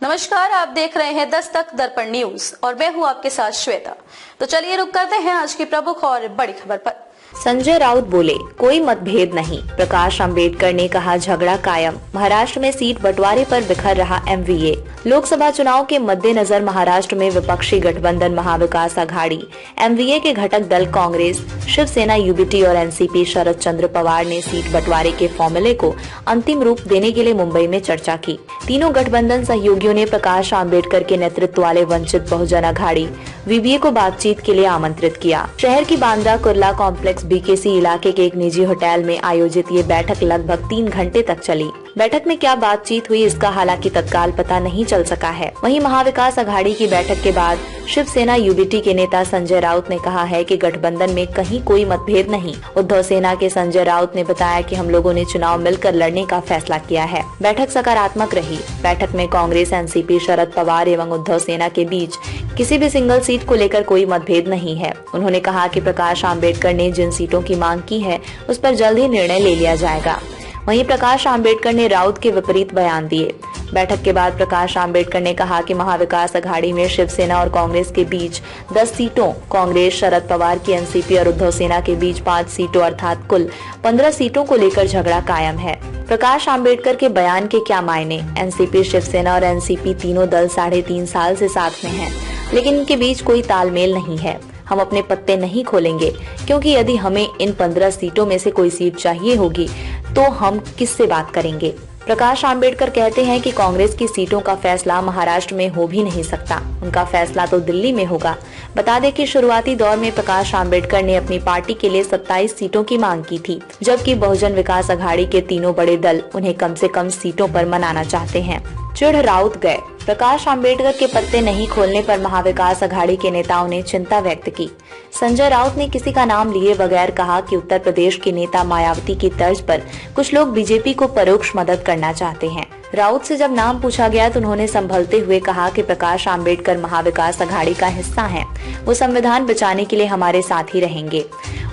नमस्कार, आप देख रहे हैं 10 तक दर्पण न्यूज और मैं हूं आपके साथ श्वेता। तो चलिए रुक करते हैं आज की प्रमुख और बड़ी खबर पर। संजय राउत बोले, कोई मतभेद नहीं। प्रकाश अंबेडकर ने कहा, झगड़ा कायम। महाराष्ट्र में सीट बंटवारे पर बिखर रहा एमवीए। लोकसभा चुनाव के मद्देनजर महाराष्ट्र में विपक्षी गठबंधन महाविकास अघाड़ी एमवीए के घटक दल कांग्रेस, शिवसेना, यूबीटी और एनसीपी शरद चंद्र पवार ने सीट बंटवारे के फॉर्मूले को अंतिम रूप देने के लिए मुंबई में चर्चा की। तीनों गठबंधन सहयोगियों ने प्रकाश आंबेडकर के नेतृत्व वाले वंचित बहुजन अघाड़ी वीवीए को बातचीत के लिए आमंत्रित किया। शहर की बांद्रा कुर्ला कॉम्प्लेक्स बीकेसी इलाके के एक निजी होटल में आयोजित ये बैठक लगभग 3 घंटे तक चली। बैठक में क्या बातचीत हुई इसका हालांकि तत्काल पता नहीं चल सका है। वहीं महाविकास अघाड़ी की बैठक के बाद शिवसेना यूबीटी के नेता संजय राउत ने कहा है कि गठबंधन में कहीं कोई मतभेद नहीं। उद्धव सेना के संजय राउत ने बताया कि हम लोगों ने चुनाव मिलकर लड़ने का फैसला किया है। बैठक सकारात्मक रही। बैठक में कांग्रेस, एनसीपी, शरद पवार एवं उद्धव सेना के बीच किसी भी सिंगल सीट को लेकर कोई मतभेद नहीं है। उन्होंने कहा कि प्रकाश आंबेडकर ने जिन सीटों की मांग की है उस पर जल्द ही निर्णय ले लिया जाएगा। वहीं प्रकाश आंबेडकर ने राउत के विपरीत बयान दिए। बैठक के बाद प्रकाश आंबेडकर ने कहा कि महाविकास अघाड़ी में शिवसेना और कांग्रेस के बीच 10 सीटों, कांग्रेस, शरद पवार की एनसीपी और उद्धव सेना के बीच 5 सीटों अर्थात कुल 15 सीटों को लेकर झगड़ा कायम है। प्रकाश आंबेडकर के बयान के क्या मायने? एनसीपी, शिवसेना और एनसीपी तीनों दल 3.5 साल से साथ में हैं, लेकिन इनके बीच कोई तालमेल नहीं है। हम अपने पत्ते नहीं खोलेंगे, क्योंकि यदि हमें इन 15 सीटों में से कोई सीट चाहिए होगी तो हम किससे बात करेंगे? प्रकाश आंबेडकर कहते हैं कि कांग्रेस की सीटों का फैसला महाराष्ट्र में हो भी नहीं सकता, उनका फैसला तो दिल्ली में होगा। बता दें कि शुरुआती दौर में प्रकाश आंबेडकर ने अपनी पार्टी के लिए 27 सीटों की मांग की थी, जबकि बहुजन विकास अघाड़ी के तीनों बड़े दल उन्हें कम से कम सीटों पर मनाना चाहते हैं। चिढ़ राउत गए। प्रकाश आंबेडकर के पत्ते नहीं खोलने पर महाविकास अघाड़ी के नेताओं ने चिंता व्यक्त की। संजय राउत ने किसी का नाम लिए बगैर कहा कि उत्तर प्रदेश के नेता मायावती की तर्ज पर कुछ लोग बीजेपी को परोक्ष मदद करना चाहते हैं। राउत से जब नाम पूछा गया तो उन्होंने संभलते हुए कहा कि प्रकाश आंबेडकर महाविकास अघाड़ी का हिस्सा हैं। वो संविधान बचाने के लिए हमारे साथ ही रहेंगे।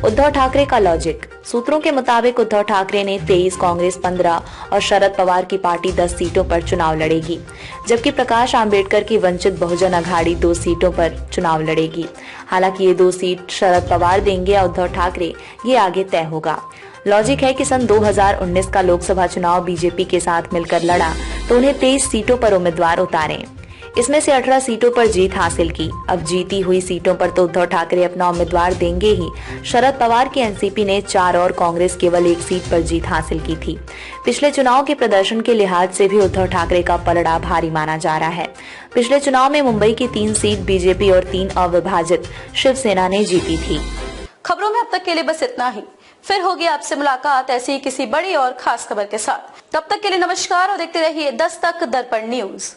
उद्धव ठाकरे का लॉजिक। सूत्रों के मुताबिक उद्धव ठाकरे ने 23, कांग्रेस 15 और शरद पवार की पार्टी 10 सीटों पर चुनाव लड़ेगी, जबकि प्रकाश आंबेडकर की वंचित बहुजन अघाड़ी 2 सीटों पर चुनाव लड़ेगी। हालांकि ये 2 सीट शरद पवार देंगे या उद्धव ठाकरे, ये आगे तय होगा। लॉजिक है कि सन 2019 का लोकसभा चुनाव बीजेपी के साथ मिलकर लड़ा तो उन्हें 23 सीटों पर उम्मीदवार उतारे। इसमें से 18 सीटों पर जीत हासिल की। अब जीती हुई सीटों पर तो उद्धव ठाकरे अपना उम्मीदवार देंगे ही। शरद पवार की एनसीपी ने 4 और कांग्रेस केवल 1 सीट पर जीत हासिल की थी। पिछले चुनाव के प्रदर्शन के लिहाज से भी उद्धव ठाकरे का पलड़ा भारी माना जा रहा है। पिछले चुनाव में मुंबई की 3 सीट बीजेपी और 3 अविभाजित शिवसेना ने जीती थी। खबरों में अब तक के लिए बस इतना ही। फिर होगी आपसे मुलाकात ऐसी किसी बड़ी और खास खबर के साथ। तब तक के लिए नमस्कार और देखते रहिए 10 तक दर्पण न्यूज।